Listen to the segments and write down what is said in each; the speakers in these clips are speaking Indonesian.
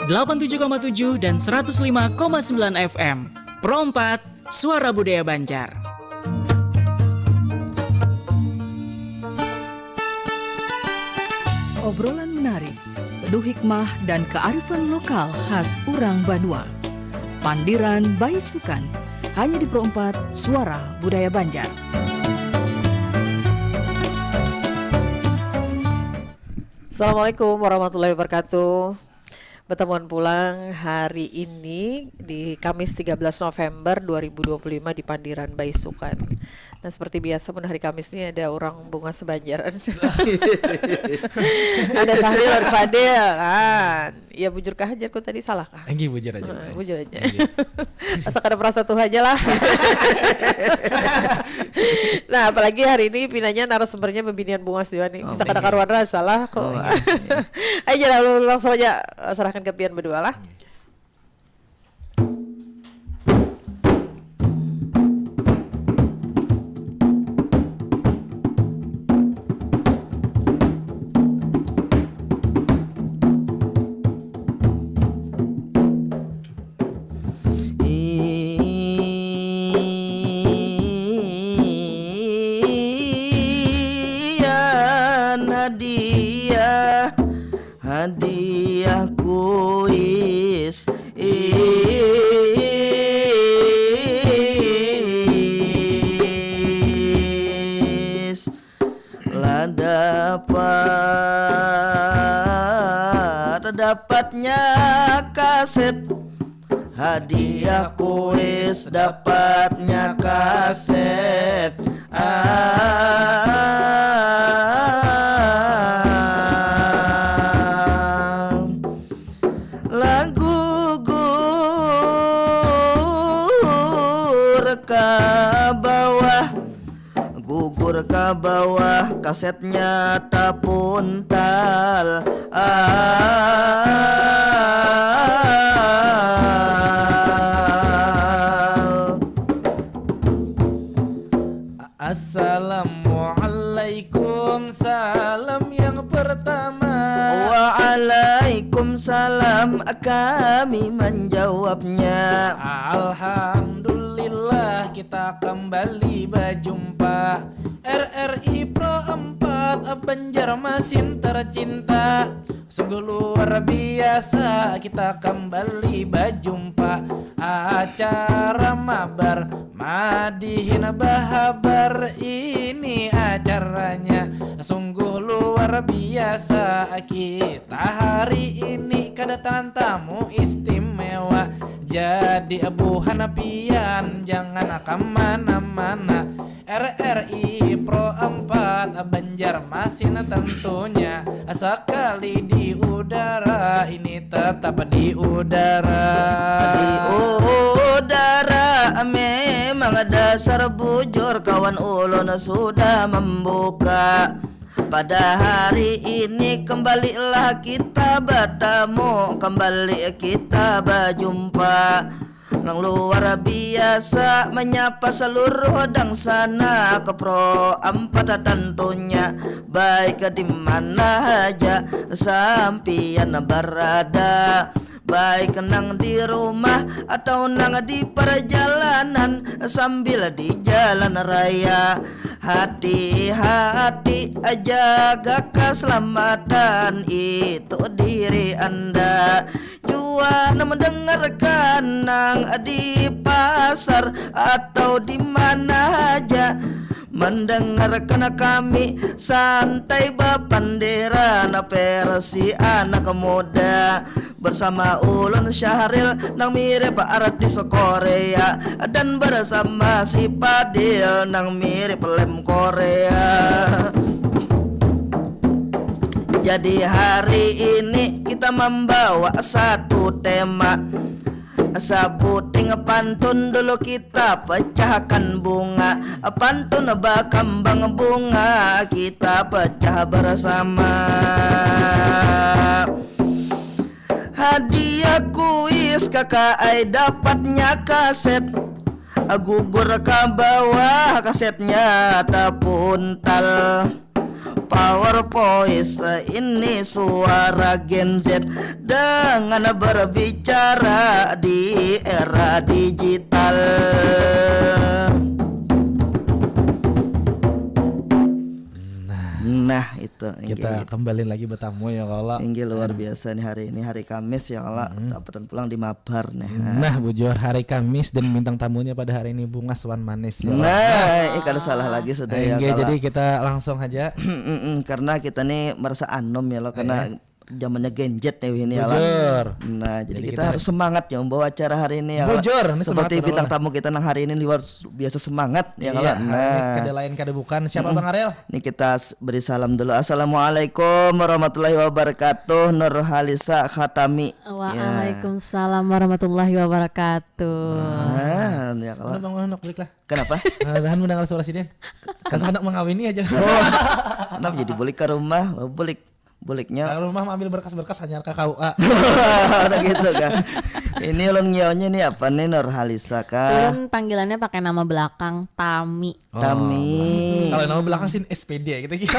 87,7 dan 105,9 FM. Pro 4, Suara Budaya Banjar. Obrolan menarik, penuh hikmah dan kearifan lokal khas Urang Banua. Pandiran Baisukan, hanya di Pro 4, Suara Budaya Banjar. Assalamualaikum warahmatullahi wabarakatuh. Bertemuan pulang hari ini di Kamis 13 November 2025 di Pandiran Baisukan. Nah, seperti biasa pada hari Kamis ini ada orang bunga sebanjaran. Ada Sahril, ada Fadil. Ya bujur kah aja, aku tadi salah kah? Enggak bujur aja. Bujur aja. Asal kada merasa tuh aja lah. Nah, apalagi hari ini pinanya narasumbernya pembinian bunga sih nih. Bisa kada karuan rasa lah kok. Ayo lalu langsung aja serahkan ke pian berdua lah. Hadiah kuis lah dapatnya kaset. Hadiah kuis dapatnya kaset. Gugur ke bawah, kasetnya tak puntal. Assalamualaikum, salam yang pertama. Waalaikumsalam, kami menjawabnya. Alhamdulillah kita kembali berjumpa. RRI Pro 4 Banjarmasin tercinta. Sungguh luar biasa kita kembali berjumpa. Acara mabar Madihin Bahabar, ini acaranya sungguh luar biasa. Kita hari ini kedatangan tamu istimewa. Jadi Abu Hanapian jangan kemana-mana. RRI Pro 4 Banjarmasin tentunya sekali di udara, ini tetap di udara. Di udara memang dasar bujur, kawan ulun sudah membuka. Pada hari ini kembalilah kita bertemu, kembali kita berjumpa. Yang luar biasa menyapa seluruh dangsana ke Pro 4 tentunya. Baik di mana aja sampian berada, baik nang di rumah atau nang di perjalanan, sambil di jalan raya. Hati-hati jaga keselamatan itu diri Anda. Juan mendengarkan nang di pasar atau di mana aja, mendengarkan kami santai bapanderan versi anak muda. Bersama ulun Syahril nang mirip artis Korea, dan bersama si Fadil nang mirip lem Korea. Jadi hari ini kita membawa satu tema. Sabuting pantun dulu kita pecahkan bunga. Pantun bakambang bunga kita pecah bersama. Hadiah kuis kakak ai dapatnya kaset. Gugur ke bawah kasetnya tak puntal. PowerPoint. Ini suara Gen Z dengan berbicara di era digital. Nah itu Kita kembali lagi bertamu ya kalau. Inggih luar biasa nih hari ini, hari Kamis ya kalau dapatan pulang di Mabar nih. Nah, Bujur, hari Kamis dan bintang tamunya pada hari ini Bunga Swan Manis ya. Nah, kada salah lagi sudah ya. Inggih, kalau- jadi kita langsung aja. Karena kita nih merasa anom ya lo, karena zamannya Gen Z nih ini ya. Bujur. Nah, jadi Jadi kita kita harus semangat ya membawa acara hari ini ya. Bujur, ini Seperti semangat bintang betul. tamu kita nang hari ini luar biasa semangat ya kalau. Iya, hari ini Nah, kada lain kada bukan siapa Bang Arel? ini kita beri salam dulu. Assalamualaikum warahmatullahi wabarakatuh. Nurhalisa Khatami. Waalaikumsalam warahmatullahi wabarakatuh. Nah, ya kalau. Udah Bang Anak balik lah. Kenapa? Tahan mendengar suara siden. Kan anak mengawini aja. Kenapa jadi balik ke rumah? Buliknya Kalau rumah ambil berkas-berkas hanya ke KUA. ada gitu kan. Ini ulun nyonya nih apa nih Nurhalisa kah? Ulun panggilannya pakai nama belakang Tami. Tami. Kalau nama belakang sih SPD gitu gitu.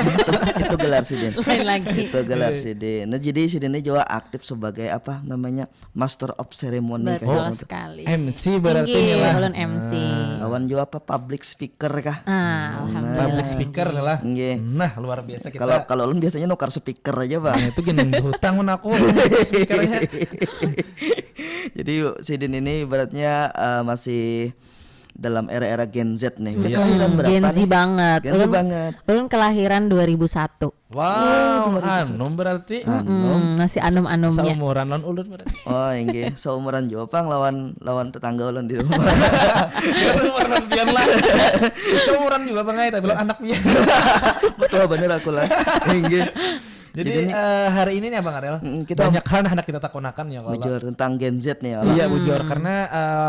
Itu gelar Sidin. Lain lagi. Itu gelar Sidin. Nah, jadi Sidin ini juga aktif sebagai apa namanya? Master of Ceremony Betul kayak gitu. sekali. MC berarti Inggih, nih lah. ulun MC. Kawan juga apa public speaker kah? Alhamdulillah. Public speaker lah. Nggih. Nah, luar biasa kita. Kalau ulun biasanya nukar speaker aja, Bang. Nah, itu gini hutang mun aku speakernya. Jadi Sidin ini ibaratnya masih dalam era-era Gen Z nih. Udah Iya. kelahiran berapa Gen Z nih? banget. Gen Z banget. Ulun kelahiran 2001. Wow, anum berarti. Masih anum-anumnya. Seumuran lawan ulun berarti. Oh, inggih, seumuran Jopang lawan tetangga ulun di rumah. Ya seumuran pian lah. Seumuran juga bangai tapi lo anak pian. Betul bener aku lah. Inggih. Jadi hari ini nih Bang Arel, kita- banyak hal anak kita takunakan ya kalau. Bujur tentang Gen Z nih ya. Iya bujur karena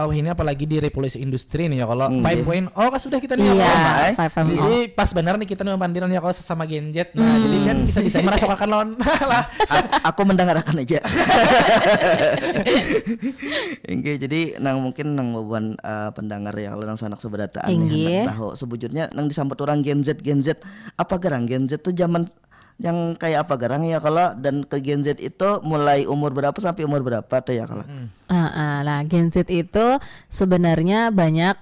ini apalagi di revolusi industri nih ya kalau 5.0 kan sudah kita nih ya, Iya, kalau. 5.0. Jadi pas benar nih kita nih mandiran ya kalau sesama Gen Z. Nah, jadi kan bisa merasakan lawan lah. Aku mendengarkan aja. Inggih, jadi mungkin beban pendengar ya kalau nang sanak seberataan Inggih. nang tahu sebujurnya nang disambut orang Gen Z apa gerang Gen Z tuh zaman yang kayak apa garang ya kalau, dan ke Gen Z itu mulai umur berapa sampai umur berapa tuh ya kalau. Nah, Gen Z itu sebenarnya banyak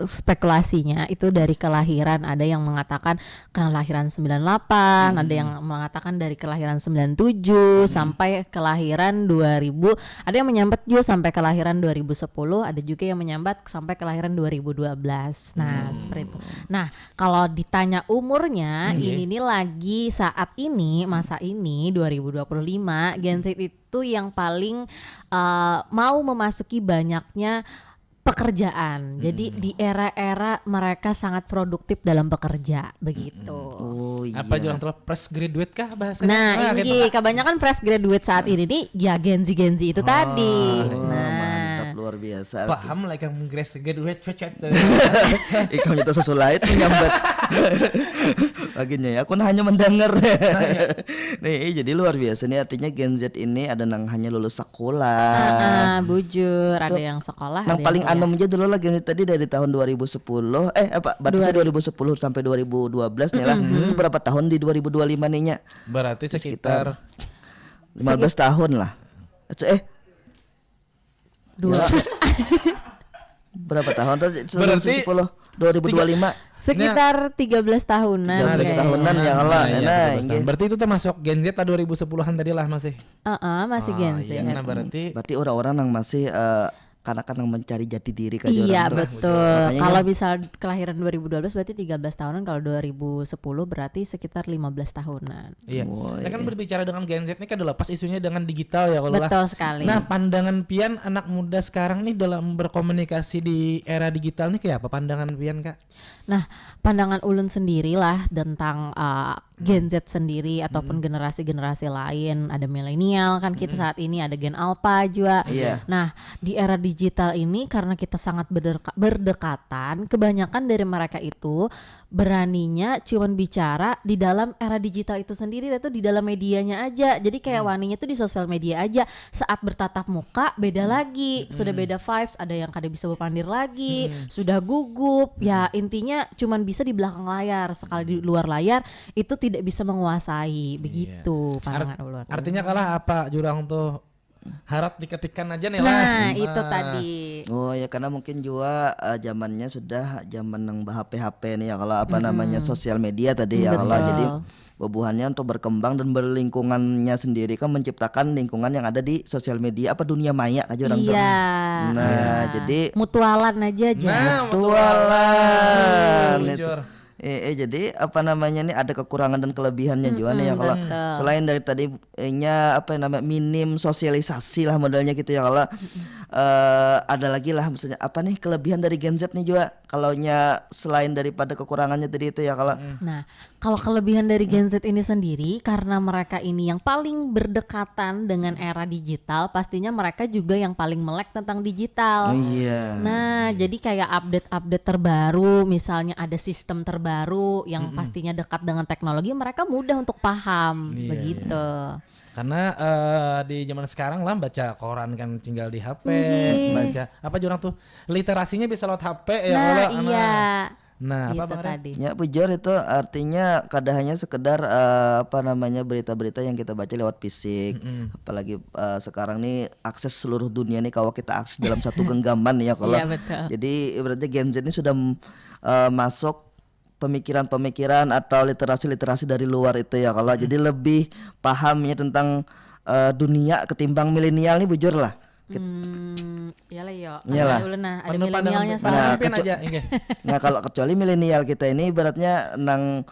spekulasinya itu dari kelahiran. Ada yang mengatakan kelahiran 98, ada yang mengatakan dari kelahiran 97 sampai kelahiran 2000. Ada yang menyambat juga sampai kelahiran 2010, ada juga yang menyambat sampai kelahiran 2012. Nah, seperti itu. Nah, kalau ditanya umurnya, ini nih lagi saat ini, masa ini 2025, Gen Z itu yang paling mau memasuki banyaknya pekerjaan. Jadi di era-era mereka sangat produktif dalam bekerja begitu. Oh iya. Apa jualan telah fresh graduate kah bahasanya? Nah, ini gitu. kebanyakan fresh graduate saat ini nih ya Gen Z itu tadi. Oh, Nah, mantap luar biasa. Paham lah yang fresh graduate cecet. Ikam itu sesulait menyambat. Baginya ya, aku hanya mendengar. Nih, jadi luar biasa nih, artinya Gen Z ini ada yang hanya lulus sekolah. bujur, ada yang sekolah, Yang ada paling yang kuliah. anom aja dulu lah Gen Z tadi dari tahun 2010. Batasnya 2010 sampai 2012 nih lah. Itu berapa tahun di 2025 nih nya? Berarti sekitar 15 tahun lah. Dua. Berapa tahun tuh? Berarti 2025. Sekitar 13 tahunan. 13 kayaknya. tahunan ya Allah. Nah, iya, Nah, 13 tahun. Berarti itu termasuk Gen Z lah 2010-an tadi lah masih. Masih Gen Z. Iya, nah berarti berarti orang-orang yang masih kanak-kanak yang mencari jati diri kayak Iya orang tuh. betul. Makanya Kalau misal kelahiran 2012 berarti 13 tahunan. Kalau 2010 berarti sekitar 15 tahunan. iya. Nah kan berbicara dengan Gen Z ini kan udah lepas isunya dengan digital ya kalau lah. Betul sekali. Nah pandangan Pian anak muda sekarang nih dalam berkomunikasi di era digital nih kayak apa pandangan Pian Kak? Nah, pandangan ulun sendirilah tentang Gen Z sendiri ataupun generasi-generasi lain, ada milenial kan kita saat ini, ada Gen Alpha juga. Iya. Nah, di era digital ini karena kita sangat berdekatan, kebanyakan dari mereka itu beraninya cuman bicara di dalam era digital itu sendiri, itu di dalam medianya aja. Jadi kayak waninya tuh di sosial media aja. Saat bertatap muka beda lagi, sudah beda vibes, ada yang kada bisa berpandir lagi, sudah gugup. Ya intinya cuman bisa di belakang layar, sekali di luar layar itu tidak bisa menguasai. Begitu pandangan ulun. Artinya kalah apa jurang tuh harap diketikkan aja nih lah. Nah, itu tadi. Oh ya, karena mungkin juga zamannya sudah zaman yang HP-HP nih ya, kalau apa namanya sosial media tadi ya, kalau Betul. jadi bubuhannya untuk berkembang dan berlingkungannya sendiri kan menciptakan lingkungan yang ada di sosial media, apa dunia maya aja orang tuh. Iya. Nah, jadi Mutualan aja. mutualan itu. Jujur. Jadi apa namanya nih, ada kekurangan dan kelebihannya juga nih ya, kalau betul. selain dari tadi apa namanya minim sosialisasi lah modelnya gitu ya, kalau ada lagi lah misalnya apa nih kelebihan dari Gen Z nih juga, kalaunya selain daripada kekurangannya tadi itu ya, kalau Nah, kalau kelebihan dari Gen Z ini sendiri, karena mereka ini yang paling berdekatan dengan era digital, pastinya mereka juga yang paling melek tentang digital. iya. Nah, jadi kayak update-update terbaru, misalnya ada sistem terbaru yang pastinya dekat dengan teknologi, mereka mudah untuk paham, Iya, begitu. Karena di zaman sekarang lah baca koran kan tinggal di HP, Nggih. baca apa jurang tuh literasinya bisa lewat HP ya Nah, kalau iya. Nah, apa Gitu Bang Ren? tadi. Ya bujur itu artinya kada hanya sekedar apa namanya berita-berita yang kita baca lewat fisik, apalagi sekarang nih akses seluruh dunia nih kalau kita akses dalam satu genggaman ya kalau. Iya, betul. Jadi berarti Gen Z ini sudah masuk pemikiran-pemikiran atau literasi-literasi dari luar itu ya, kalau jadi lebih pahamnya tentang dunia ketimbang milenial nih bujur lah. Iyalah yo. Iyalah. Ada Penuh milenialnya pandangan Nah, pemimpin aja inggih. Nah kalau kecuali milenial kita ini ibaratnya nang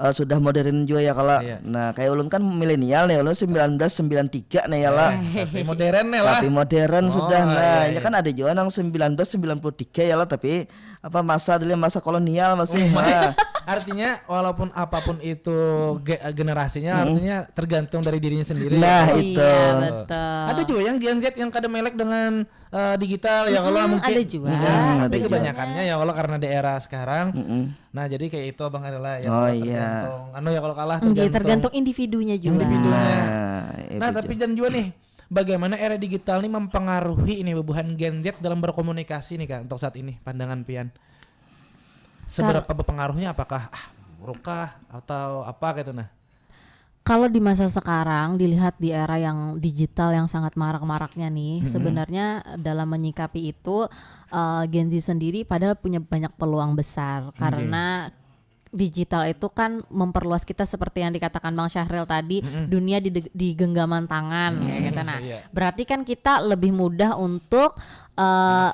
sudah modern juga ya kalau. Iya. Nah kayak ulun kan milenial nih, ulun 1993 nih ya lah. Tapi modern nih lah. Tapi modern Oh, sudah. Nah iya, ini iya. kan ada juga nang 1993 ya lah, tapi apa masa dulu masa kolonial masih. Oh, Nah, Artinya walaupun apapun itu generasinya, artinya tergantung dari dirinya sendiri. Nah, Ya. itu. Iya, betul. Ada juga yang Gen Z yang kada melek dengan digital ya kalau mungkin. ada juga. Tapi Ada kebanyakannya ya kalau karena di era sekarang. Nah, jadi kayak itu Bang adalah ya Oh, kalau iya. tergantung. Anu ya kalau kalah Tergantung individunya juga. individunya. nah, Nah, itu tapi juga. dan juga nih bagaimana era digital ini mempengaruhi ini bubuhan Gen Z dalam berkomunikasi nih Kak untuk saat ini, pandangan Pian. Seberapa berpengaruhnya, apakah buruk kah atau apa gitu nah? Kalau di masa sekarang dilihat di era yang digital yang sangat marak-maraknya nih, sebenarnya dalam menyikapi itu Gen Z sendiri padahal punya banyak peluang besar karena digital itu kan memperluas kita seperti yang dikatakan Bang Syahril tadi, dunia di genggaman tangan kayak gitu. Nah, Iya. berarti kan kita lebih mudah untuk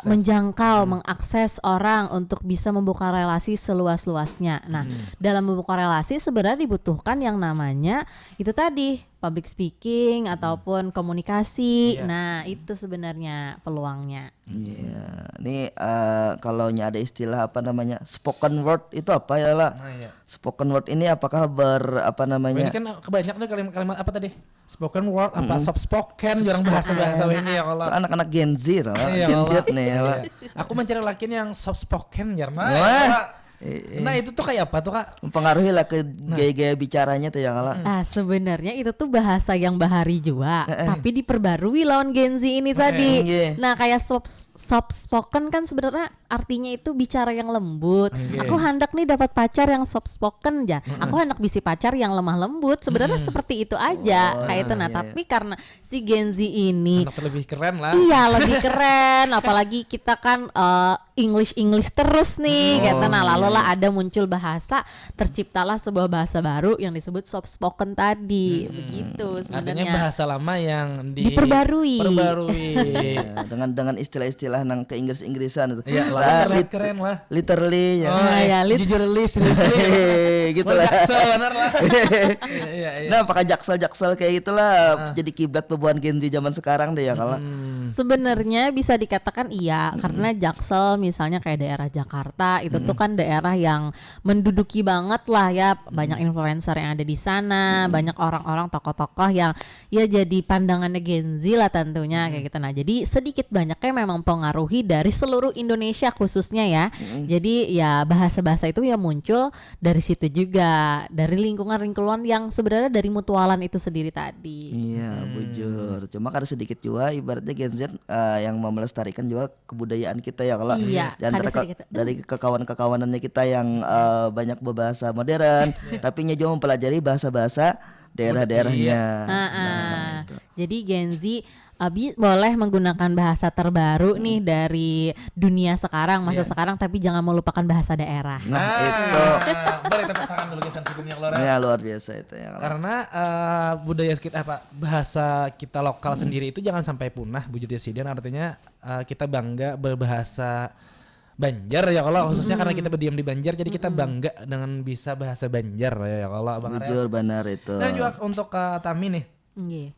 menjangkau, mengakses orang untuk bisa membuka relasi seluas-luasnya. Nah, dalam membuka relasi sebenarnya dibutuhkan yang namanya itu tadi public speaking ataupun komunikasi. Iya. Nah, itu sebenarnya peluangnya. Iya, ini kalau ada istilah apa namanya spoken word itu apa ya lah? Nah, iya. Spoken word ini apakah apa Ini namanya? kan kebanyakan kalimat-kalimat apa tadi? Spoken word apa soft spoken, jarang bahasa-bahasa ini ya kalau. Itu anak-anak Gen Z lah, Iya, Gen Z kalau- nih ya Iya. lah. Aku mencari laki yang soft spoken jarang. Wah. Nah, itu tuh kayak apa tuh Kak? Mempengaruhi lah ke gaya-gaya bicaranya tuh ya kalau. Ah, sebenarnya itu tuh bahasa yang bahari juga, tapi diperbarui lawan Gen Z ini tadi. Iya. Nah, kayak soft spoken kan sebenarnya artinya itu bicara yang lembut. Oke. Aku hendak nih dapat pacar yang soft spoken ya. Aku hendak bisi pacar yang lemah lembut. Sebenarnya seperti itu aja kayak itu. Nah, iya. tapi karena si Gen Z ini Anak lebih keren lah. iya lebih keren, apalagi kita kan English terus nih, kata. Nah, lalu lah ada muncul bahasa, terciptalah sebuah bahasa baru yang disebut soft spoken tadi, begitu Artinya sebenarnya. bahasa lama yang Diperbarui. Ya, dengan istilah-istilah nang ke Inggris-Inggrisan itu. Iya, Lah, lah keren lah. literally ya. Oh, ya, jujurly, seriously. Gitu Wah, lah. Jaksel bener lah. Iya, iya. Nah, pakai jaksel-jaksel kayak gitulah jadi kiblat bebuan Gen Z zaman sekarang deh ya kalau. Sebenarnya bisa dikatakan iya, karena Jaksel misalnya kayak daerah Jakarta itu tuh kan daerah yang menduduki banget lah ya, banyak influencer yang ada di sana, banyak orang-orang tokoh-tokoh yang ya jadi pandangannya Gen Z lah tentunya kayak gitu. Nah jadi sedikit banyaknya memang pengaruhi dari seluruh Indonesia khususnya ya. Jadi ya bahasa-bahasa itu ya muncul dari situ juga, dari lingkungan-lingkungan yang sebenarnya dari mutualan itu sendiri tadi. Iya, bujur. Cuma karena sedikit juga ibaratnya Gen Z yang mau melestarikan juga kebudayaan kita ya kalau Iya, di antara ada sedikit. dari kekawan-kekawanannya kita yang banyak berbahasa modern, tapi nya juga mempelajari bahasa-bahasa daerah-daerahnya. Jadi Gen Z boleh menggunakan bahasa terbaru nih dari dunia sekarang, masa sekarang, tapi jangan melupakan bahasa daerah. Nah, itu. Boleh tepuk tangan dulu Gesan Sugeng Lora. Ya luar biasa itu ya. Karena budaya kita bahasa kita lokal sendiri itu jangan sampai punah Bu Judisidian, artinya kita bangga berbahasa Banjar ya kalau khususnya karena kita berdiam di Banjar, jadi kita bangga dengan bisa bahasa Banjar ya kalau Bang Arel. Bujur benar itu. Dan juga untuk Tami nih. Iya.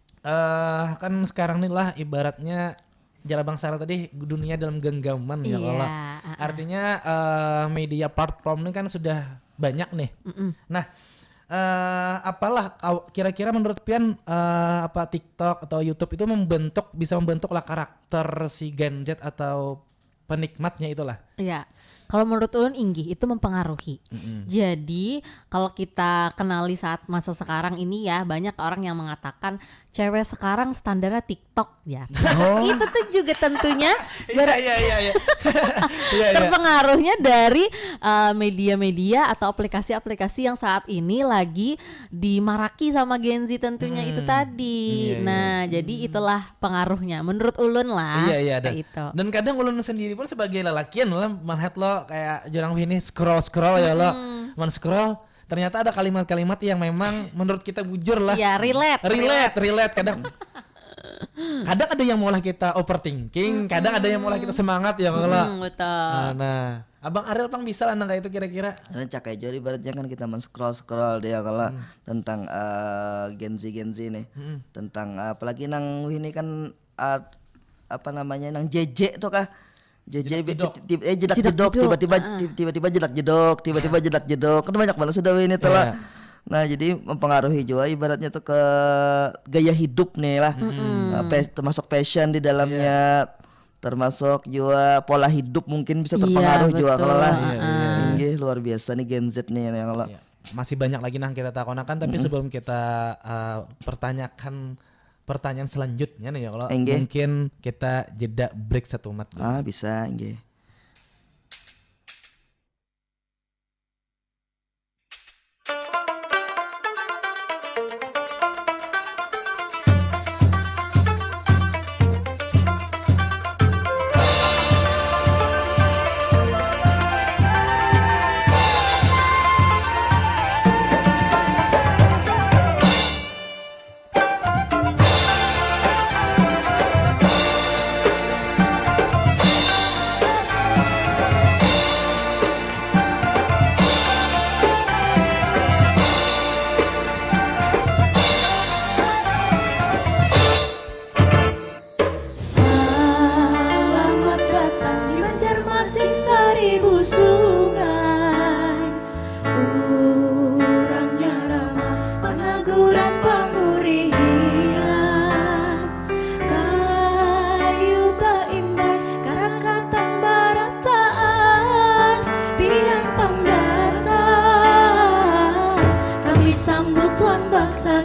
Kan sekarang nih lah ibaratnya Jala Bang Sarah tadi dunia dalam genggaman ya kalau artinya media platform ini kan sudah banyak nih. Nah apalah kira-kira menurut Pian apa TikTok atau YouTube itu bisa membentuk lah karakter si Gen Z atau penikmatnya itulah. Iya. Kalau menurut ulun Inggih itu mempengaruhi. Jadi kalau kita kenali saat masa sekarang ini ya, banyak orang yang mengatakan cewek sekarang standarnya TikTok ya. Itu tuh juga tentunya Iya. terpengaruhnya dari media-media atau aplikasi-aplikasi yang saat ini lagi dimaraki sama Gen Z tentunya itu tadi. Nah, jadi itulah pengaruhnya menurut ulun lah. Iya. Dan kadang ulun sendiri pun sebagai lelakian lah melihat lo kayak Jurang ini scroll ya lo, scroll ternyata ada kalimat-kalimat yang memang menurut kita bujur lah. Iya, relate kadang. Kadang ada yang malah kita overthinking, kadang ada yang malah kita semangat ya kalau. Betul. Nah, Abang Ariel Pang bisa lah kayak itu kira-kira. Karena cakai jari ibaratnya kan kita scroll dia kalau tentang Gen Z nih, tentang apalagi nang ini kan apa namanya nang JJ tuh kah? JJ jedak jedok tiba-tiba jedak jedok kan banyak banget sudah ini telah. Nah jadi mempengaruhi juga ibaratnya tuh ke gaya hidup nih lah, termasuk passion di dalamnya, termasuk juga pola hidup mungkin bisa terpengaruh juga kalau lah. Ini luar biasa nih Gen Z nih yang kalau. Masih banyak lagi nang kita takonakan, tapi sebelum kita pertanyakan pertanyaan selanjutnya nih ya kalau mungkin kita jeda break 1 menit. Bisa nggih. Masa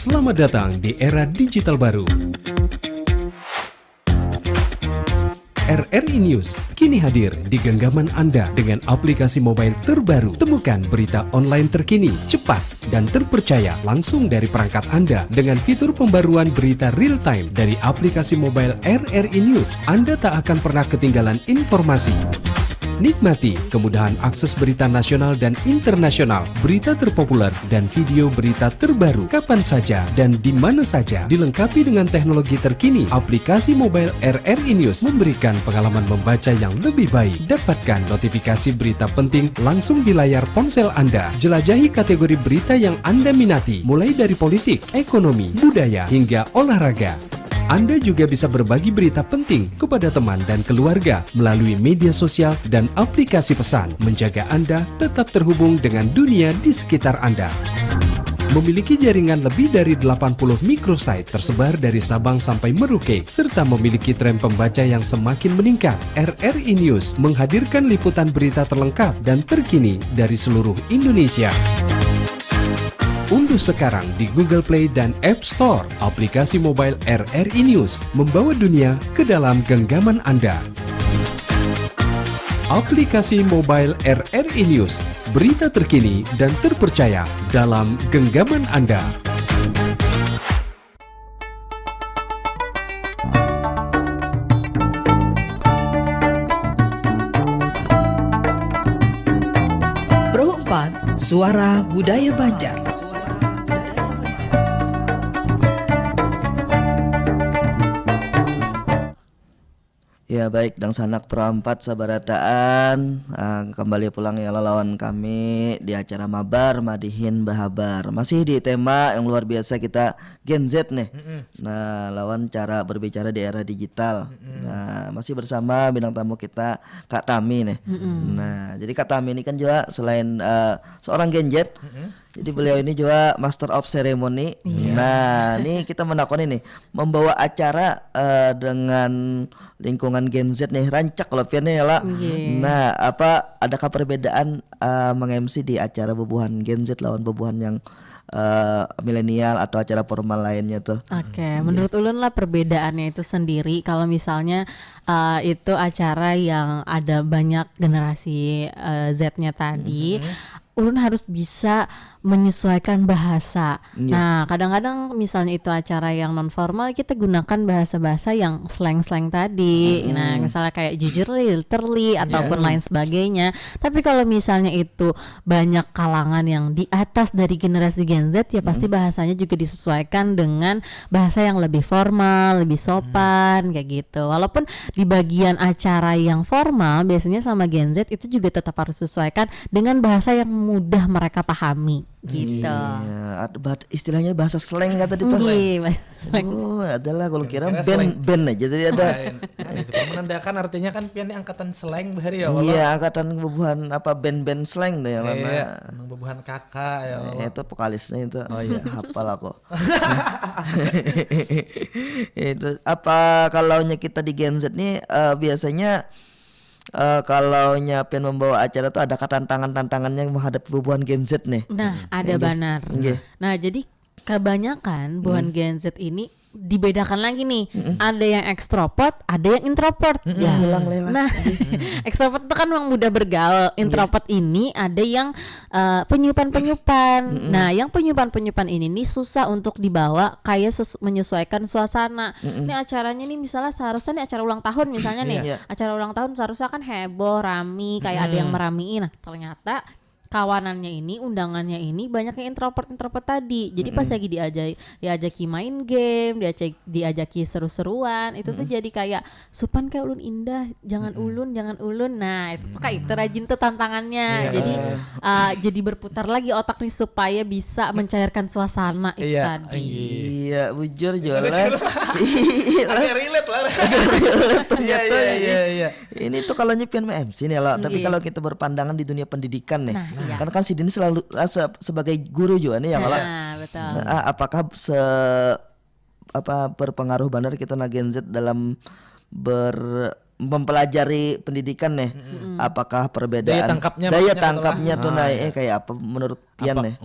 Selamat datang di era digital baru. RRI News kini hadir di genggaman Anda dengan aplikasi mobile terbaru. Temukan berita online terkini, cepat, dan terpercaya langsung dari perangkat Anda dengan fitur pembaruan berita real time dari aplikasi mobile RRI News. Anda tak akan pernah ketinggalan informasi. Nikmati kemudahan akses berita nasional dan internasional, berita terpopuler, dan video berita terbaru kapan saja dan di mana saja. Dilengkapi dengan teknologi terkini, aplikasi mobile RRI News memberikan pengalaman membaca yang lebih baik. Dapatkan notifikasi berita penting langsung di layar ponsel Anda. Jelajahi kategori berita yang Anda minati, mulai dari politik, ekonomi, budaya, hingga olahraga. Anda juga bisa berbagi berita penting kepada teman dan keluarga melalui media sosial dan aplikasi pesan, menjaga Anda tetap terhubung dengan dunia di sekitar Anda. Memiliki jaringan lebih dari 80 microsite tersebar dari Sabang sampai Merauke, serta memiliki tren pembaca yang semakin meningkat. RRI News menghadirkan liputan berita terlengkap dan terkini dari seluruh Indonesia. Unduh sekarang di Google Play dan App Store aplikasi mobile RRI News, membawa dunia ke dalam genggaman Anda. Aplikasi mobile RRI News, berita terkini dan terpercaya dalam genggaman Anda. Pro 4 Suara Budaya Banjar. Ya baik, dang sanak perempat sabarataan, kembali pulang ya lawan kami di acara Mabar Madihin Bahabar. Masih di tema yang luar biasa kita Gen Z nih. Nah, lawan cara berbicara di era digital. Nah, masih bersama bintang tamu kita Kak Tami nih. Nah, jadi Kak Tami ini kan juga selain seorang Gen Z, jadi beliau ini juga Master of Ceremony. Nah, ini kita menakoni nih membawa acara dengan lingkungan Gen Z nih, rancak kalau piannya ya lah. Nah, adakah perbedaan meng-MC di acara bubuhan Gen Z lawan bubuhan yang milenial atau acara formal lainnya tuh? Oke, menurut Ulun lah perbedaannya itu sendiri. Kalau misalnya itu acara yang ada banyak generasi Z-nya tadi, Ulun harus bisa menyesuaikan bahasa. Nah, kadang-kadang misalnya itu acara yang non formal, kita gunakan bahasa-bahasa yang slang-slang tadi. Nah, misalnya kayak jujur, literally ataupun lain sebagainya. Tapi kalau misalnya itu banyak kalangan yang di atas dari generasi Gen Z, ya pasti bahasanya juga disesuaikan dengan bahasa yang lebih formal, lebih sopan kayak gitu. Walaupun di bagian acara yang formal biasanya sama Gen Z itu juga tetap harus disesuaikan dengan bahasa yang mudah mereka pahami gitu. Iya, istilahnya bahasa slang kata di Iya, slang. Oh, adalah kalau kira slang. band aja jadi ada. Itu kan menandakan artinya kan pian angkatan slang bahari ya Iya, angkatan bubuhan band-band slang deh yang Iya, bubuhan kakak ya Allah. Itu vokalisnya itu. Oh iya, hafal aku. Itu kalau kita di Gen Z nih biasanya kalau nyiapin membawa acara tuh ada tantangan-tantangannya menghadapi bubuhan Gen Z nih. Nah, ada benar. Nah, jadi kebanyakan bubuhan Gen Z ini dibedakan lagi nih. Ada yang ekstrovert, ada yang introvert. Ya. Nah, ekstrovert itu kan memang mudah bergaul. Introvert ini ada yang penyupan-penyupan. Nah, yang penyupan-penyupan ini nih susah untuk dibawa kayak menyesuaikan suasana. Ini acaranya nih misalnya seharusnya nih acara ulang tahun misalnya nih. Acara ulang tahun seharusnya kan heboh, rame, kayak ada yang meramiin. Nah, ternyata kawanannya ini, undangannya ini banyak yang introvert tadi. Jadi pas lagi diajaki main game, diajaki seru-seruan, itu tuh jadi kayak supan kayak ulun indah, jangan ulun. Nah, itu tuh kayak itu rajin tuh tantangannya. Jadi berputar lagi otak nih supaya bisa mencairkan suasana itu tadi. Iya, bujur jualan. Relate lah. Ternyata iya. Ini tuh kalau nyepin MC nih lah, tapi kalau kita berpandangan di dunia pendidikan nih. Kan si Dini selalu sebagai guru juga nih ya kalau betul. Apakah berpengaruh benar kita na Gen Z dalam mempelajari pendidikan nih? Apakah perbedaan daya tangkapnya tuh naik kayak apa menurut Pian nih?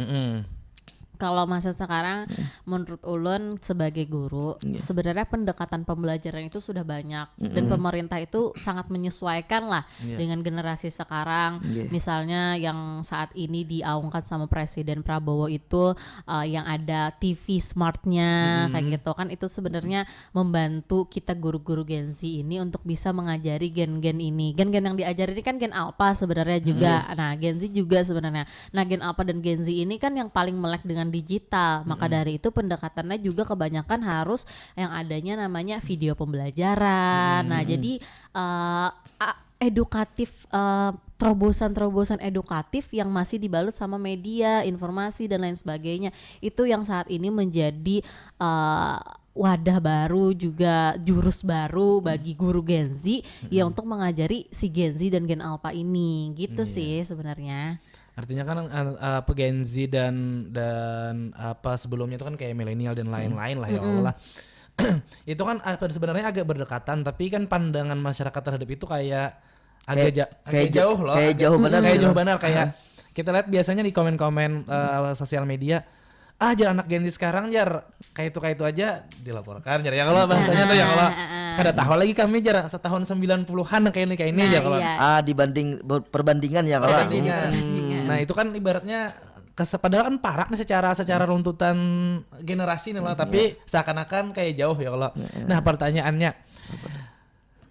Kalau masa sekarang menurut ulun sebagai guru sebenarnya pendekatan pembelajaran itu sudah banyak dan pemerintah itu sangat menyesuaikan lah dengan generasi sekarang. Misalnya yang saat ini diaungkan sama Presiden Prabowo itu yang ada TV smartnya kayak gitu kan, itu sebenarnya membantu kita guru-guru Gen Z ini untuk bisa mengajari gen-gen ini. Gen-gen yang diajari ini kan gen alpha sebenarnya juga. Nah, Gen Z juga sebenarnya. Nah, gen alpha dan Gen Z ini kan yang paling melek dengan digital. Maka dari itu pendekatannya juga kebanyakan harus yang adanya namanya video pembelajaran. Nah, jadi edukatif, terobosan-terobosan edukatif yang masih dibalut sama media, informasi dan lain sebagainya. Itu yang saat ini menjadi wadah baru, juga jurus baru bagi guru Gen Z ya untuk mengajari si Gen Z dan Gen Alpha ini. Gitu sih sebenarnya. Artinya kan apa Gen Z dan apa sebelumnya itu kan kayak milenial dan lain-lain lah ya Allah. Itu kan sebenarnya agak berdekatan, tapi kan pandangan masyarakat terhadap itu kayak agak jauh loh. Kayak jauh benar. Kayak jauh benar kayak kita lihat biasanya di komen-komen sosial media, jar anak Gen Z sekarang jar kayak itu aja dilaporkan jar ya kalau bahasanya tuh ya kalau kada tahu lagi kami jar setahun 90-an kayak ini aja kalau dibanding perbandingan ya kalau. Nah itu kan ibaratnya padahal kan parah nih secara runtutan generasi nih lah, tapi seakan-akan kayak jauh ya kalau. Nah pertanyaannya,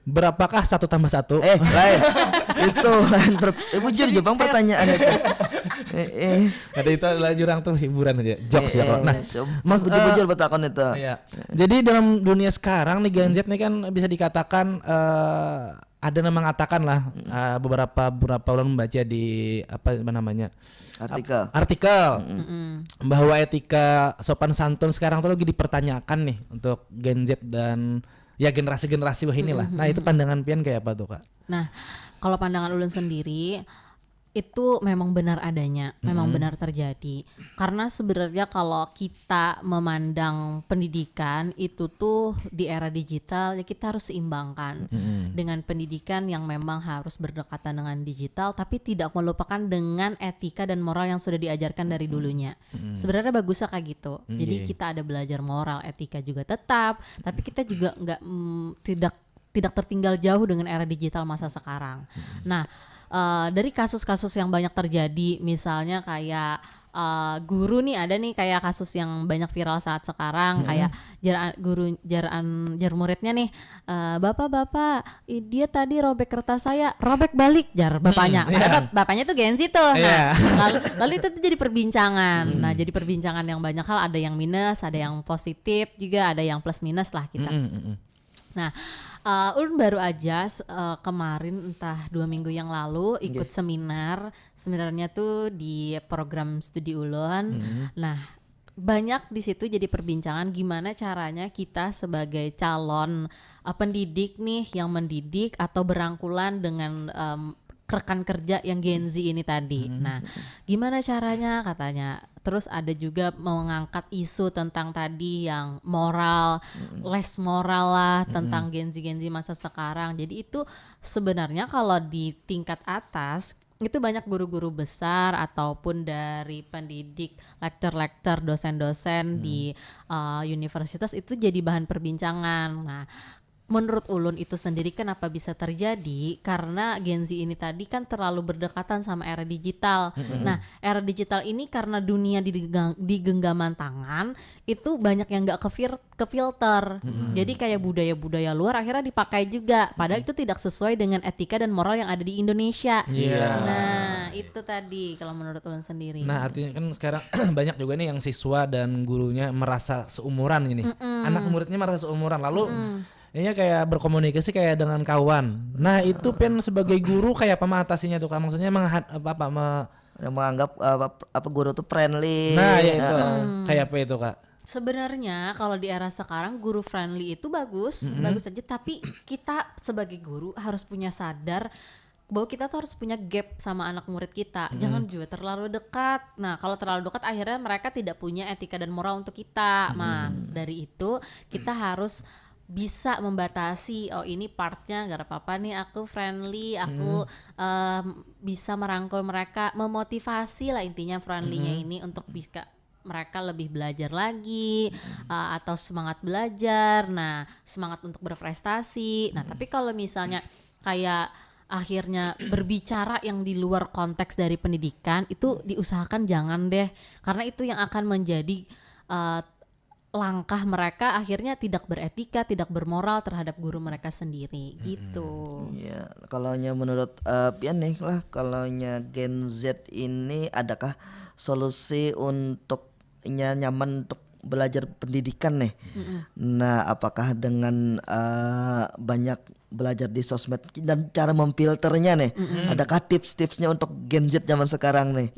berapakah 1 tambah 1? Lain. Itu lain. Bujur Jepang pertanyaan itu. Ada itu adalah jurang tuh hiburan aja, jokes ya kalau. Nah, Mas bujur betakon itu. Iya. Jadi dalam dunia sekarang nih Gen Z nih kan bisa dikatakan ada yang mengatakan lah beberapa orang membaca di apa namanya artikel bahwa etika sopan santun sekarang tuh lagi dipertanyakan nih untuk Gen Z dan ya generasi wah inilah. Nah itu pandangan Pian kayak apa tuh Kak? Nah kalau pandangan ulun sendiri itu memang benar adanya, memang benar terjadi. Karena sebenarnya kalau kita memandang pendidikan itu tuh di era digital ya kita harus seimbangkan dengan pendidikan yang memang harus berdekatan dengan digital, tapi tidak melupakan dengan etika dan moral yang sudah diajarkan dari dulunya. Sebenarnya bagusnya kayak gitu. Jadi kita ada belajar moral, etika juga tetap, tapi kita juga nggak tidak tertinggal jauh dengan era digital masa sekarang. Nah, dari kasus-kasus yang banyak terjadi, misalnya kayak guru nih, ada nih kayak kasus yang banyak viral saat sekarang, kayak jar muridnya nih, bapak dia tadi robek kertas saya, robek balik jar bapaknya. Bapaknya tuh Gen Z tuh. Nah, lalu itu tuh jadi perbincangan. Nah, jadi perbincangan yang banyak hal, ada yang minus, ada yang positif juga, ada yang plus minus lah kita. Nah, ulun baru aja kemarin entah 2 minggu yang lalu ikut seminarnya tuh di program studi ulun. Nah, banyak di situ jadi perbincangan gimana caranya kita sebagai calon pendidik nih yang mendidik atau berangkulan dengan rekan kerja yang Gen Z ini tadi. Nah, gimana caranya katanya. Terus ada juga mengangkat isu tentang tadi yang moral, less moral lah tentang Gen Z masa sekarang. Jadi itu sebenarnya kalau di tingkat atas itu banyak guru-guru besar ataupun dari pendidik, lektor-lektor, dosen-dosen di universitas itu jadi bahan perbincangan. Nah, menurut ulun itu sendiri kenapa bisa terjadi, karena Gen Z ini tadi kan terlalu berdekatan sama era digital. Nah, era digital ini karena dunia di genggaman tangan itu banyak yang gak kefilter. Jadi kayak budaya-budaya luar akhirnya dipakai juga, padahal itu tidak sesuai dengan etika dan moral yang ada di Indonesia. Nah, itu tadi kalau menurut ulun sendiri. Nah, artinya kan sekarang banyak juga nih yang siswa dan gurunya merasa seumuran gini. Anak muridnya merasa seumuran, lalu ini kayak berkomunikasi kayak dengan kawan. Nah itu Pian sebagai guru kayak apa mengatasinya tuh Kak? Maksudnya menganggap guru tuh friendly. Nah ya itu kayak apa itu Kak? Sebenarnya kalau di era sekarang guru friendly itu bagus aja, tapi kita sebagai guru harus punya sadar bahwa kita tuh harus punya gap sama anak murid kita. Jangan juga terlalu dekat. Nah, kalau terlalu dekat akhirnya mereka tidak punya etika dan moral untuk kita. Nah, dari itu kita harus bisa membatasi, oh ini partnya gak apa-apa nih, aku friendly, aku bisa merangkul mereka, memotivasi lah intinya friendly-nya ini untuk bisa mereka lebih belajar lagi atau semangat belajar, nah semangat untuk berprestasi. Nah tapi kalau misalnya kayak akhirnya berbicara yang di luar konteks dari pendidikan, itu diusahakan jangan deh, karena itu yang akan menjadi langkah mereka akhirnya tidak beretika, tidak bermoral terhadap guru mereka sendiri gitu. Ya, kalaunya menurut Pian nih lah, kalaunya Gen Z ini adakah solusi untuk nyaman untuk belajar pendidikan nih? Nah, apakah dengan banyak belajar di sosmed dan cara memfilternya nih, adakah tips-tipsnya untuk Gen Z zaman sekarang nih?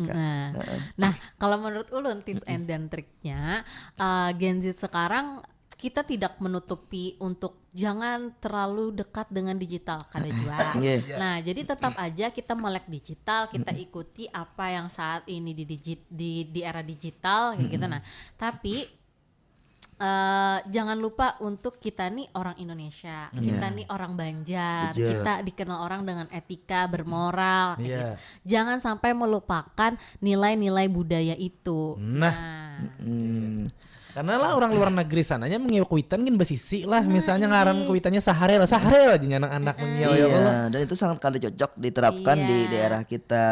Nah, kalau menurut Ulun tips and dan triknya Gen Z sekarang kita tidak menutupi untuk jangan terlalu dekat dengan digital kada juga. Nah, jadi tetap aja kita melek digital, kita ikuti apa yang saat ini di era digital kayak gitu. Nah, tapi jangan lupa untuk kita nih orang Indonesia, kita nih orang Banjar, kita dikenal orang dengan etika, bermoral, kayak gitu. Jangan sampai melupakan nilai-nilai budaya itu. Karena lah orang luar negeri sananya mengieu kuitan kan basisi lah, misalnya ngaran kuitannya sahare lah aja anak-anak mengieu ya Allah. Dan itu sangat kali cocok diterapkan di daerah kita.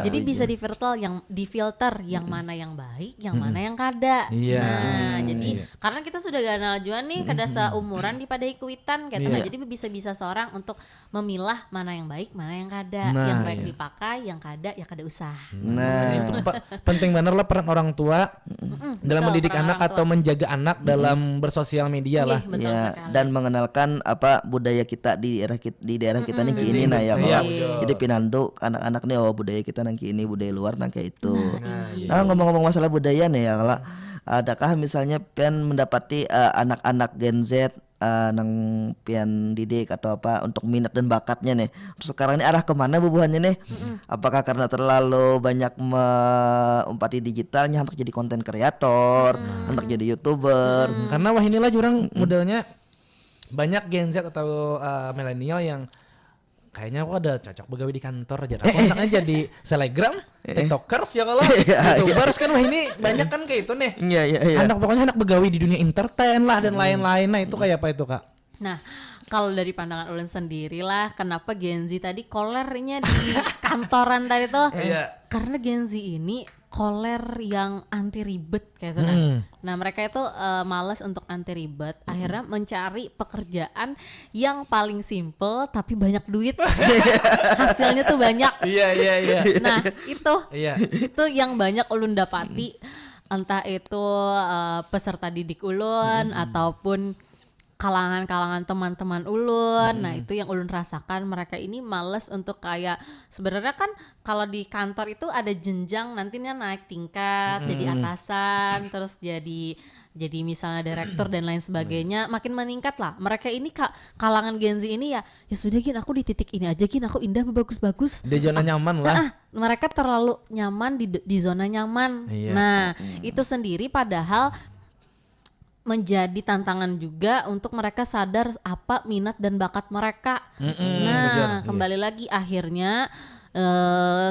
Jadi bisa difilter yang mana yang baik, yang mana yang kada. Nah, jadi karena kita sudah kenal juga nih kada seumuran di pada kuitan gitu. Nah, jadi bisa seorang untuk memilah mana yang baik, mana yang kada. Yang baik dipakai, yang kada ya kada usah. Nah, itu penting bener lah peran orang tua dalam mendidik anak atau menjaga anak dalam bersosial media lah. Dan mengenalkan apa budaya kita di daerah kita nih ini nah ya kalau jadi pinandu anak-anak nih budaya kita nangki ini, budaya luar nangki itu. Nah, ngomong-ngomong masalah budaya nih ya, kalau adakah misalnya pian mendapati anak-anak Gen Z nang pian didik atau apa untuk minat dan bakatnya nih sekarang ini arah kemana bubuhannya nih? Apakah karena terlalu banyak umpati digitalnya untuk jadi konten kreator, untuk jadi YouTuber? Karena wah inilah jurang modelnya banyak Gen Z atau milenial yang kayaknya aku ada cocok begawe di kantor aja. Aku anaknya jadi selebgram, tiktokers ya kalau youtubers kan wah ini banyak kan kayak itu nih. Anak pokoknya anak begawe di dunia entertain lah dan lain-lain. Nah itu kayak apa itu Kak? Nah kalau dari pandangan Ulun sendiri lah, kenapa Gen Z tadi kolernya di kantoran tadi tuh? Karena Gen Z ini koler yang anti ribet kayak gitu. Nah mereka itu malas untuk anti ribet, akhirnya mencari pekerjaan yang paling simple tapi banyak duit. Hasilnya tuh banyak. Nah itu yang banyak ulun dapati, entah itu peserta didik ulun ataupun kalangan-kalangan teman-teman ulun. Nah itu yang ulun rasakan, mereka ini males untuk kayak sebenarnya kan kalau di kantor itu ada jenjang nantinya naik tingkat jadi atasan, terus jadi misalnya direktur dan lain sebagainya, makin meningkat lah. Mereka ini kalangan Gen Z ini ya sudah Gin, aku di titik ini aja Gin, aku indah bagus-bagus di zona nyaman lah. Mereka terlalu nyaman di zona nyaman. Nah itu sendiri padahal menjadi tantangan juga untuk mereka sadar apa minat dan bakat mereka. Kembali lagi akhirnya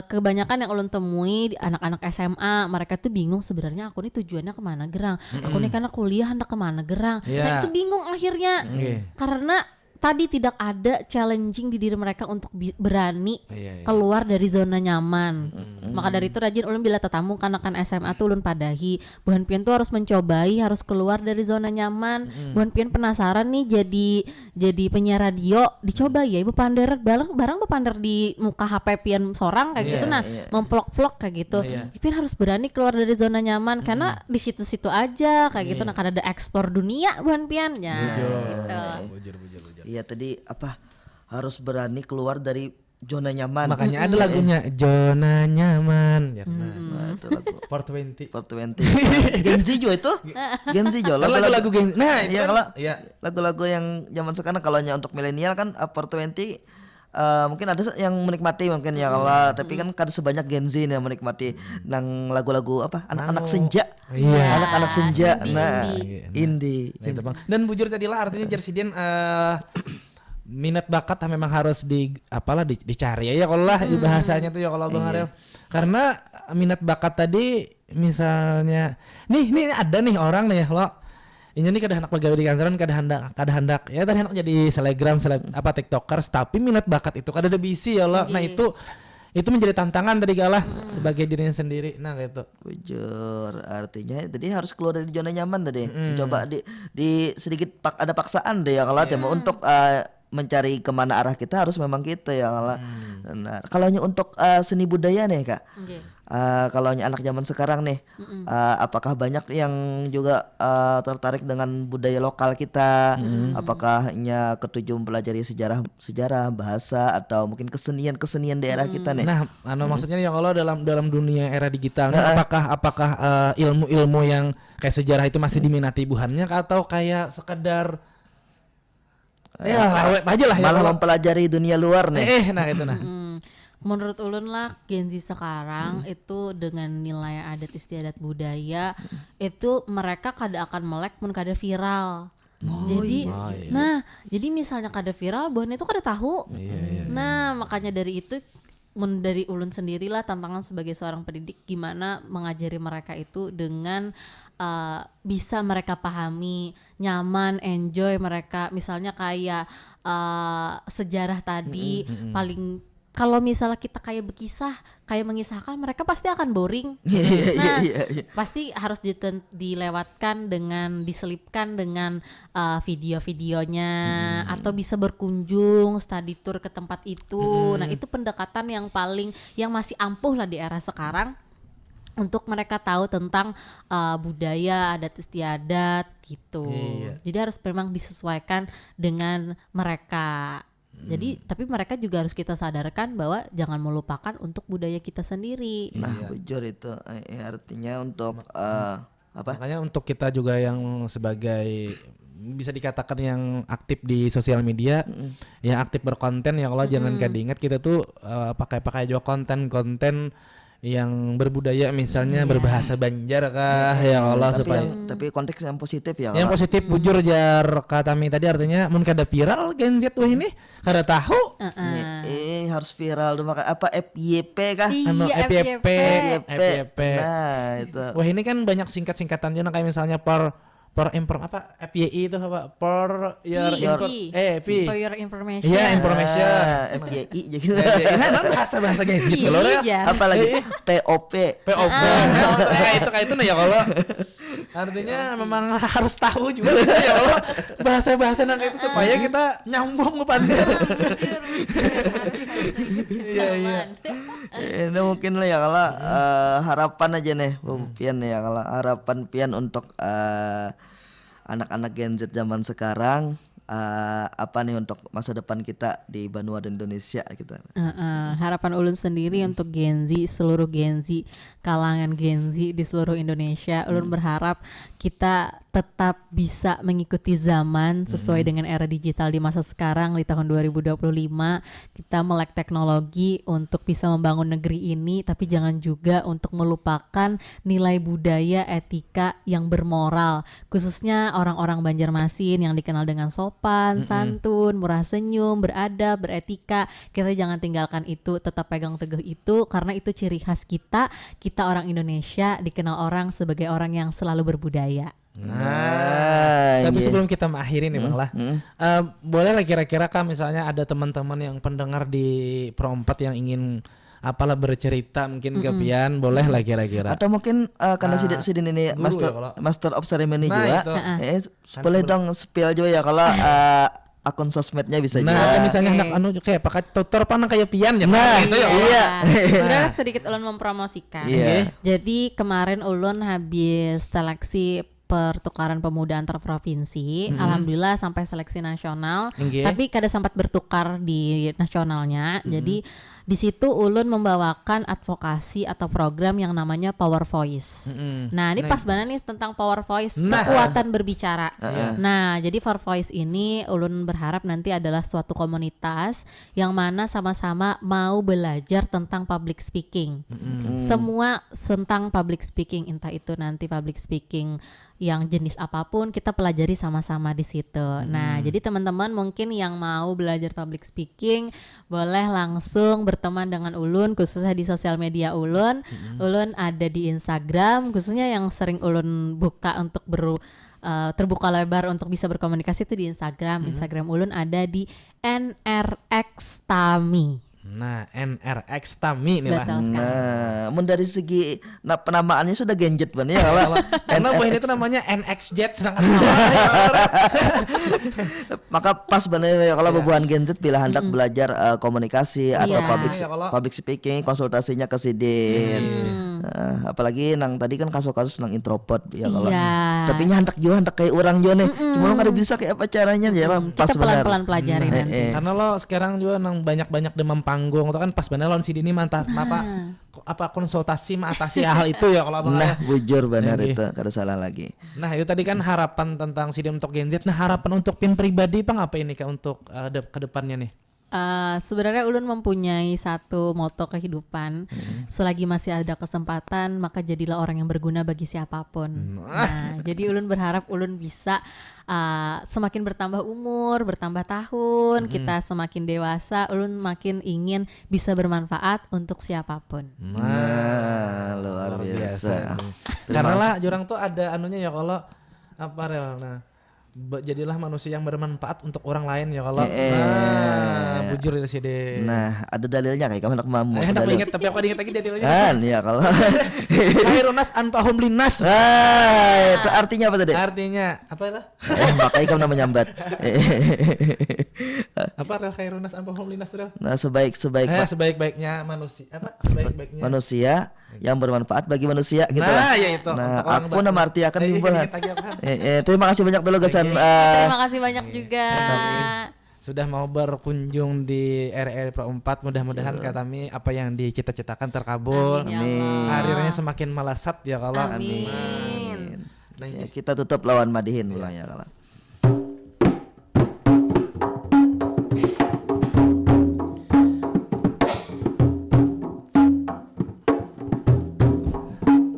kebanyakan yang ulun temui di anak-anak SMA, mereka tuh bingung sebenarnya aku nih tujuannya kemana gerang. Aku nih karena kuliah hendak kemana gerang. Nah itu bingung akhirnya karena tadi tidak ada challenging di diri mereka untuk berani keluar dari zona nyaman. Maka dari itu rajin ulun bila tetamu kan SMA tuh ulun padahi buhan pian tuh harus mencobai, harus keluar dari zona nyaman. Buhan pian penasaran nih jadi penyiar radio, dicoba ya ibu pander barang bepander di muka HP pian sorang kayak gitu. Nah memvlog-vlog kayak gitu. Pian harus berani keluar dari zona nyaman karena di situ-situ aja kayak gitu. Nah kan ada eksplor dunia buhan pian ya gitu. Iya tadi apa harus berani keluar dari zona nyaman. Makanya ada lagunya zona nyaman. Nah, itu lagu 420. Gen Z juga itu. Gen Z juga lagu Gen. Nah, iya kalau lagu-lagu yang zaman sekarang kalau untuk milenial kan 420 mungkin ada yang menikmati mungkin ya kalau tapi kan sebanyak Gen Z yang menikmati nang lagu-lagu apa anak-anak senja. Anak-anak senja. Indie. Nah, itu Bang. Dan bujur tadi lah artinya Jersiden minat bakat memang harus dicari ya kalau lah bahasanya tuh ya kalau Bang Ariel. Karena minat bakat tadi misalnya nih ada nih orang nih lo ini nih kada hendak pegawai di kantoran kada hendak ya tadi hendak jadi selebgram apa tiktokers tapi minat bakat itu kada ada bisi ya lo. Nah itu menjadi tantangan tadi galah sebagai dirinya sendiri. Nah gitu. Bujur, artinya tadi harus keluar dari zona nyaman tadi. Coba di sedikit ada paksaan deh ya kalau cuma untuk mencari kemana arah kita harus memang kita ya kalau. Nah, kalau untuk seni budaya nih Kak. Kalau anak zaman sekarang nih, apakah banyak yang juga tertarik dengan budaya lokal kita? Apakah ketujuh mempelajari sejarah, bahasa atau mungkin kesenian daerah kita nih? Nah, maksudnya ya kalau dalam dunia era digital, apakah ilmu-ilmu yang kayak sejarah itu masih diminati ibuhannya atau kayak sekedar lewat aja lah ya malah mempelajari dunia luar nih. Nah itu nah. Menurut ulun lah Gen Z sekarang itu dengan nilai adat istiadat budaya itu mereka kada akan melek pun kada viral. Jadi misalnya kada viral buahnya itu kada tahu. Nah makanya dari itu dari ulun sendirilah tantangan sebagai seorang pendidik gimana mengajari mereka itu dengan bisa mereka pahami, nyaman, enjoy mereka. Misalnya kayak sejarah tadi paling kalau misalnya kita kayak mengisahkan mereka pasti akan boring. Pasti harus dilewatkan dengan diselipkan dengan video-videonya atau bisa berkunjung study tour ke tempat itu. Nah, itu pendekatan yang masih ampuh lah di era sekarang untuk mereka tahu tentang budaya, adat istiadat gitu. Jadi harus memang disesuaikan dengan mereka. Jadi tapi mereka juga harus kita sadarkan bahwa jangan melupakan untuk budaya kita sendiri. Nah, bujur itu artinya untuk Makanya untuk kita juga yang sebagai bisa dikatakan yang aktif di sosial media, yang aktif berkonten ya kalau jangan diingat kita tuh pakai juga konten yang berbudaya misalnya berbahasa Banjar kah ya Allah tapi konteks yang positif ya. Yang positif bujur jar kata Mi tadi artinya mun kada viral Gen Z tuh ini kada tahu. Harus viral tuh maka apa FYP kah? FYP. Nah, itu. Wah, ini kan banyak singkat-singkatan juga kayak misalnya FYI itu apa? For your information. Iya, information. FYI gitu. Nah, bahasa Gen Z loh ya. Apalagi POP. Kayak itu nah ya kalau artinya memang harus tahu juga ya kalau bahasa-bahasa nang itu supaya kita nyambung ke pandir. Iya. Ini mungkin lah ya kalau harapan aja nih Pian ya kalau harapan Pian untuk anak-anak Gen Z zaman sekarang apa nih untuk masa depan kita di Banua dan Indonesia gitu. Harapan ulun sendiri untuk Gen Z, seluruh Gen Z, kalangan Gen Z di seluruh Indonesia, ulun berharap kita tetap bisa mengikuti zaman sesuai dengan era digital di masa sekarang di tahun 2025. Kita melek teknologi untuk bisa membangun negeri ini, tapi jangan juga untuk melupakan nilai budaya, etika yang bermoral, khususnya orang-orang Banjarmasin yang dikenal dengan sopan, santun, murah senyum, beradab, beretika. Kita jangan tinggalkan itu, tetap pegang teguh itu karena itu ciri khas kita. Kita orang Indonesia dikenal orang sebagai orang yang selalu berbudaya. Tapi sebelum kita mengakhiri nih Bang lah, boleh lah kira-kira kan misalnya ada teman-teman yang pendengar di Pro 4 yang ingin apalah bercerita mungkin ke Pian, boleh lah kira-kira. Atau mungkin karena Sidin ini master of ceremony juga, boleh dong spill juga ya kalau akun sosmednya bisa juga. Nah, misalnya hendak kayak pakai tutor panang kayak Pian ya. Nah, iya. Sudah sedikit ulun mempromosikan. Jadi kemarin ulun habis seleksi pertukaran pemuda antar provinsi. Alhamdulillah sampai seleksi nasional. Tapi kada sempat bertukar di nasionalnya. Jadi di situ ulun membawakan advokasi atau program yang namanya Power Voice. Nah, ini pas banget nih tentang Power Voice, kekuatan berbicara. Nah, jadi Power Voice ini ulun berharap nanti adalah suatu komunitas yang mana sama-sama mau belajar tentang public speaking. Semua tentang public speaking, entah itu nanti public speaking yang jenis apapun kita pelajari sama-sama di situ. Nah, jadi teman-teman mungkin yang mau belajar public speaking boleh langsung berteman dengan Ulun khususnya di sosial media Ulun. Ulun ada di Instagram khususnya yang sering Ulun buka untuk terbuka lebar untuk bisa berkomunikasi itu di Instagram. Instagram Ulun ada di NRX Tami. Nah, NRX Tami nih lah. Betul sekali. Nah, mun dari segi penamaannya sudah genjet ban ya kalau Karena buah ini tuh namanya NXJ sedangkan sama. maka pas bener ya kalau bebuhan genjet bila hendak belajar komunikasi atau Iya. Ya, kalau- public speaking, konsultasinya ke Sidin. Apalagi nang tadi kan kasus-kasus nang introvert ya kalau. Iya. Tapi nya hendak kayak orang juga nih. Cuma lo kada bisa kayak apa caranya ya pas Kita benar. pelan-pelan pelajari nanti. Karena lo sekarang juga nang banyak-banyak demam panggung itu kan pas bener lawan si Dini mantap apa konsultasi mengatasi hal itu ya kalau abang Nah, ya. bujur benar Iya. itu kada salah lagi. Nah itu tadi kan harapan tentang si Dini untuk Gen Z. Nah harapan untuk Pin pribadi Bang apa ini Kak untuk ke depannya nih? Sebenarnya Ulun mempunyai satu moto kehidupan. Selagi masih ada kesempatan, maka jadilah orang yang berguna bagi siapapun. Nah, jadi Ulun berharap Ulun bisa semakin bertambah umur, bertambah tahun, kita semakin dewasa, Ulun makin ingin bisa bermanfaat untuk siapapun. Nah, luar biasa. Karena lah jurang tuh ada anunya ya kalau apa rel. Nah jadilah manusia yang bermanfaat untuk orang lain ya kalau. Nah bujur dari sini. Nah, ada dalilnya kayak kamu anak mamu. Hendak ingat tapi aku ingat lagi dalilnya. Kan ya kalau. Khairunas anfahum linnas. Itu artinya apa tadi? Artinya apa itu? Makanya kamu nama nyambat. Apa rel khairunas anfahum linnas rel? Nah, sebaik-sebaik Sebaik-baiknya manusia. Apa? Sebaik-baiknya manusia yang bermanfaat bagi manusia gitu Nah, lah. ya itu. Nah, Untuk orang aku nama artiakan Eh, juga. ingat lagi apaan? Terima kasih banyak dulu Gasan. Terima kasih banyak juga. Sudah mau berkunjung di RRI Pro 4, mudah-mudahan Katami apa yang dicita-citakan terkabul. Amin, ya Allah. Karirnya semakin melesat ya kalau. Amin. Nah, Ya, kita tutup lawan Madihin pulang ya kalau.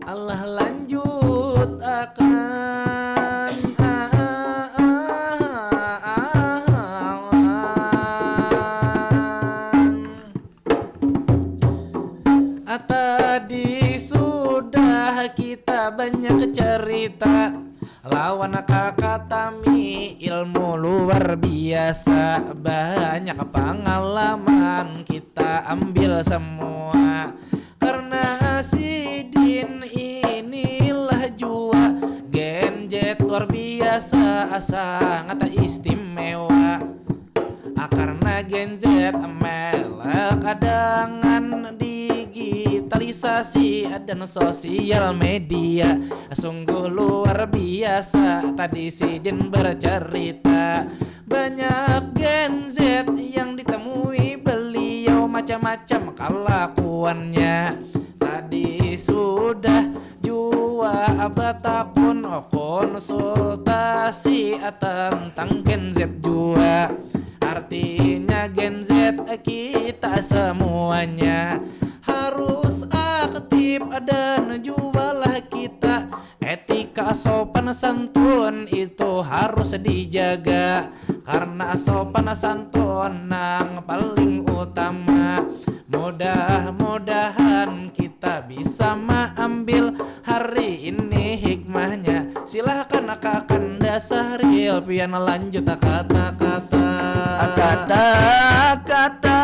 Allah lanjut akan tadi sudah kita banyak cerita lawan kakak Tami ilmu luar biasa, banyak pengalaman kita ambil semua karena si Din inilah jua Gen Z luar biasa sangat istimewa. Karena Gen Z melek dengan digitalisasi dan sosial media sungguh luar biasa. Tadi si Din bercerita banyak Gen Z yang ditemui beliau macam-macam kelakuannya. Tadi sudah jua batakun konsultasi tentang Gen Z jua. Artinya Gen Z kita semuanya harus aktif dan jualah kita. Etika sopan santun itu harus dijaga karena sopan santun yang paling utama. Mudah-mudahan kita bisa mengambil hari ini hikmahnya. Silahkan akan dasaril pian lanjut kata-kata. Kata-kata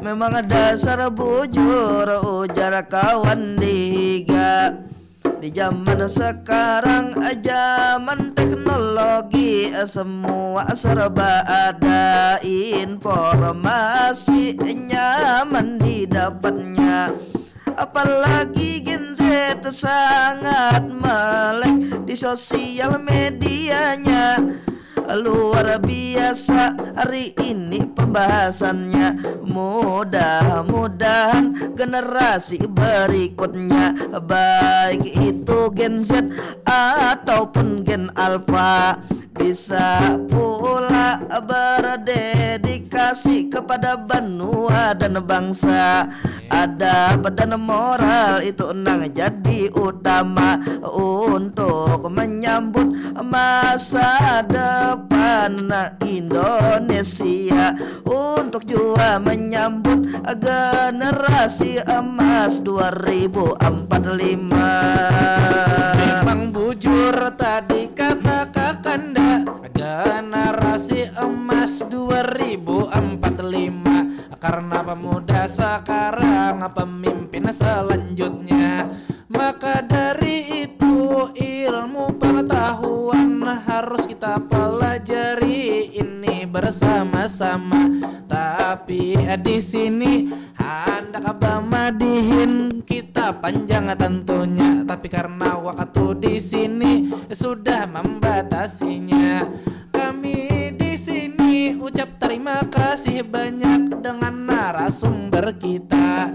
memang dasar bujur ujar kawan diga. Di zaman sekarang zaman teknologi semua serba ada, informasi nyaman didapatnya. Apalagi Gen Z sangat melek di sosial medianya. Luar biasa hari ini pembahasannya. Mudah-mudahan generasi berikutnya, baik itu Gen Z ataupun Gen Alpha, bisa pula berdedikasi kepada benua dan bangsa. Adab dan moral itu nang jadi utama untuk menyambut masa depan Indonesia, untuk juga menyambut generasi emas 2045. Memang bujur tadi kata Kakanda, generasi emas 2045, karena pemuda sekarang pemimpin selanjutnya. Maka dari itu ilmu pengetahuan harus kita pelajari ini bersama-sama. Tapi di sini hendak madihin kita panjang tentunya, tapi karena waktu di sini sudah membatasinya. Kami di sini ucap terima kasih banyak dengan narasumber kita.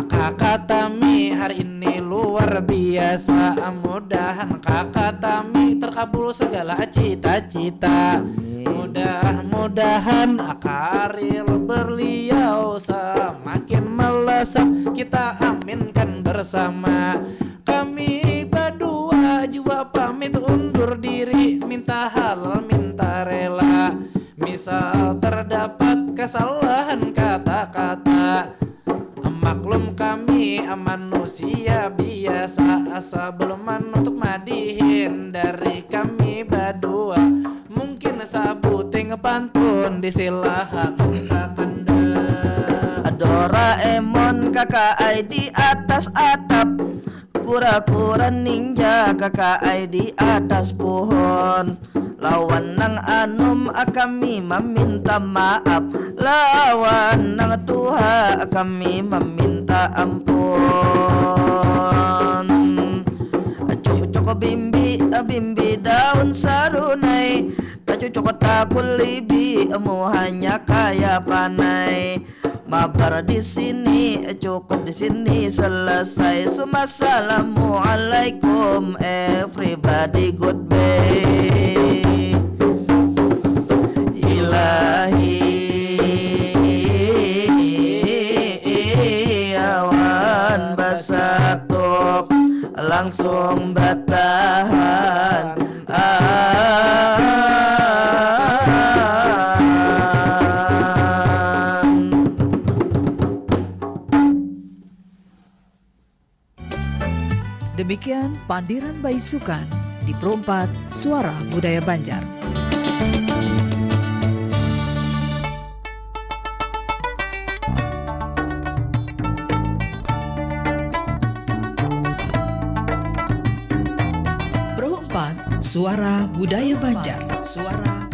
Kakak Tami hari ini luar biasa. Mudahan Kakak Tami terkabul segala cita-cita. Mudah-mudahan karir beliau semakin melesat, kita aminkan bersama. Kami berdua juga pamit undur diri, minta halal minta rela. Misal terdapat kesalahan kata-kata, maklum kami manusia biasa. Sebelum untuk madihin dari kami berdua, mungkin sabuting pantun disilakan Kakanda. Doraemon kakak ai di atas atap, kura-kura ninja kakak ai di atas pohon. Lawan nang anum kami meminta maaf, lawan nang Tuhan kami meminta ampun. Cukup bimbi bimbi daun sarunai, tak cukup takul libi mu hanya kaya panai. Mabar di sini cukup di sini selesai. Assalamualaikum everybody, goodbye. Ilahi awan basatok langsung bertahan. Demikian Pandiran Baisukan di Pro 4 Suara Budaya Banjar. Pro 4 Suara Budaya Banjar. Suara